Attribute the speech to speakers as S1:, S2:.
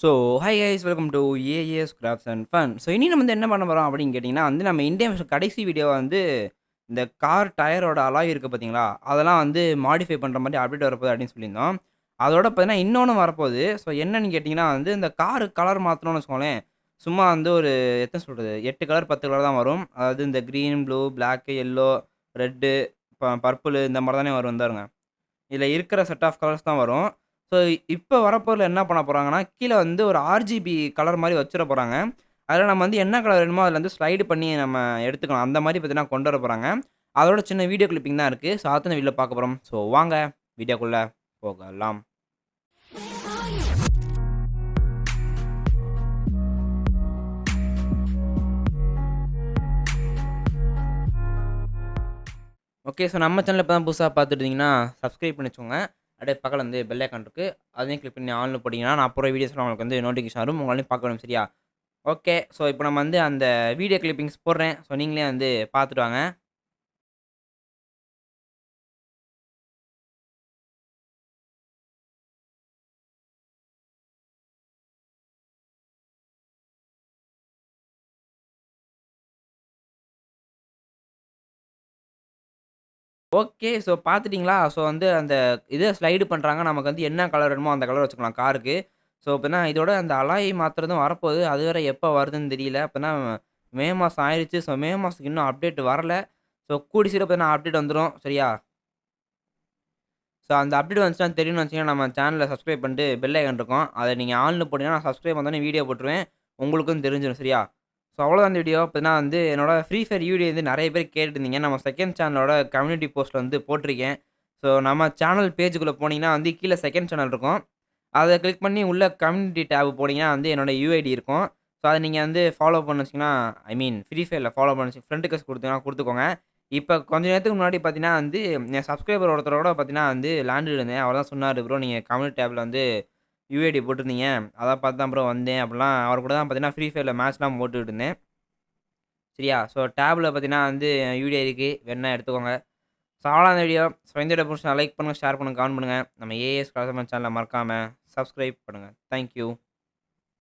S1: So, hi guys welcome to as crafts and fun. So, இனி நம்ம வந்து என்ன பண்ண போறோம் அப்படின்னு கேட்டிங்கன்னா வந்து, நம்ம இந்தியன் கடைசி வீடியோவ வந்து இந்த கார் டயரோட அலாய் இருக்கு பார்த்தீங்களா? அதெல்லாம் வந்து மாடிஃபை பண்ற மாரி அப்டேட் வரப்போகுது அப்படின்னு சொல்லியிருந்தோம். அதோட பார்த்தீங்கன்னா, இன்னொன்னு வரப்போகுது. ஸோ, என்னன்னு கேட்டிங்கன்னா வந்து, இந்த கார் கலர் மாத்தணும்னு வச்சுக்கோங்களேன், சும்மா வந்து ஒரு எத்தன சொல்றது 8 கலர், 10 கலர் தான் வரும். அதாவது இந்த green, blue, black, yellow, red, purple இந்த மாரி தானே வரும் பாருங்க. இதுல இருக்கிற செட் ஆஃப் கலர்ஸ் தான் வரும். ஸோ, இப்ப வரப்போறதுல என்ன பண்ண போறாங்கன்னா, கீழ வந்து ஒரு ஆர்ஜிபி கலர் மாரி வச்சிர போறாங்க. அதுல நம்ம வந்து என்ன கலர் வேணுமோ அதுல வந்து ஸ்லைடு பண்ணி நம்ம எடுத்துக்கலாம். அந்த மாரி பார்த்தீங்கன்னா கொண்டு வர போறாங்க. அதோட சின்ன வீடியோ கிளிப்பிங் தான் இருக்கு. ஸோ, அதத்தான் இந்த வீடியோல பார்க்க போறோம். ஸோ, வாங்க வீடியோக்குள்ள போகலாம். ஓகே. ஸோ, நம்ம சேனல் இப்ப தான் புதுசா பார்த்துட்டு இருந்தீங்கன்னா, சப்ஸ்கிரைப் பண்ணி வச்சுக்கோங்க. அப்படியே பக்கத்துல வந்து பெல் ஐகான் இருக்கு. அதையும் கிளிக் பண்ணி ஆல்ன்னு போட்டீங்கன்னா, நான் போடுற வீடியோஸ்லாம் உங்களுக்கு வந்து நோட்டிஃபிகேஷன் வரும். உங்களாலயும் பார்க்க முடியும். சரியா? ஓகே. ஸோ, இப்போ நம்ம வந்து அந்த வீடியோ கிளிப்பிங்ஸ் போடுறேன். ஸோ, நீங்களே வந்து பார்த்துட்டு வாங்க. ஓகே. ஸோ, பார்த்துட்டீங்களா? ஸோ, வந்து அந்த இத ஸ்லைடு பண்றாங்க. நமக்கு வந்து என்ன கலர் வேணுமோ அந்த கலர் வச்சுக்கலாம் காருக்கு. ஸோ, இப்பன்னா இதோட அந்த அலாய் மாத்துறதும் வரப்போகுது. அது வேற எப்ப வருதுன்னு தெரியல. அப்பன்னா மே மாசம் ஆயிருச்சு. ஸோ, மே மாசத்துக்கு இன்னும் அப்டேட் வரல. ஸோ, கூடிய சீக்கிரம் பார்த்தீங்கன்னா அப்டேட் வந்துரும். சரியா? ஸோ, அந்த அப்டேட் வந்துச்சுன்னா தெரியும்னு வச்சுக்கங்களேன், நம்ம சேனல சப்ஸ்கிரைப் பண்ணிட்டு பெல் ஐகான் இருக்கும். அத நீங்க ஆல்ன்னு போட்டீங்கன்னா, நான் சப்ஸ்கிரைப் வந்தோனே வீடியோ போட்டுருவேன். உங்களுக்கும் தெரிஞ்சிரும். சரியா? ஸோ, அவ்வளோதான் இந்த வீடியோ. இப்ப நான் வந்து என்னோட ஃப்ரீ ஃபயர் வீடியோ வந்து நெறைய பேர் கேட்டுருந்தீங்க. நம்ம செகண்ட் சேனலோட கம்யூனிட்டி போஸ்ட்ல வந்து போட்டிருக்கேன். ஸோ, நம்ம சேனல் பேஜுக்குள்ள போனீங்கன்னா வந்து கீழ செகண்ட் சேனல் இருக்கும். அத கிளிக் பண்ணி உள்ள கம்யூனிட்டி டேப் போனீங்கன்னா வந்து என்னோட யுஐடி இருக்கும். ஸோ, அத நீங்க வந்து ஃபாலோ பண்ண வச்சீங்கன்னா ஐ மீன் ஃப்ரீ ஃபயர்ல ஃபாலோ பண்ண வச்சு ஃப்ரெண்ட் ரிக்வெஸ்ட் குடுத்தீங்கன்னா குடுத்துக்கோங்க. இப்ப கொஞ்ச நேரத்துக்கு முன்னாடி பார்த்தீங்கன்னா வந்து, என் சப்ஸ்கிரைபர் ஒருத்தரோட பார்த்தீங்கன்னா வந்து விளையாண்டுட்டு இருந்தேன். அவர் தான் சொன்னாரு, "ப்ரோ நீங்க கம்யூனிட்டி டேப்ல வந்து யுஐடி போட்டிருந்தீங்க. அத பார்த்து தான் ப்ரோ வந்தேன்." அப்படிலாம் அவர் கூட தான் பார்த்தீங்கன்னா ஃப்ரீ ஃபயர்ல மேட்ச்லாம் போட்டுட்டு இருந்தேன். சரியா? ஸோ டேப்ல பார்த்தீங்கன்னா வந்து யுஐடி இருக்கு. வேணுனா எடுத்துக்கோங்க. ஸோ அவ்வளோதான் இந்த வீடியோ. ஸோ இந்த வீடியோ புடிச்சிருந்தா லைக் பண்ணுங்க, ஷேர் பண்ணுங்க, கமெண்ட் பண்ணுங்க. நம்ம ஏஎஸ் கலசமன் சேனல மறக்காம சப்ஸ்கிரைப் பண்ணுங்க. Thank you.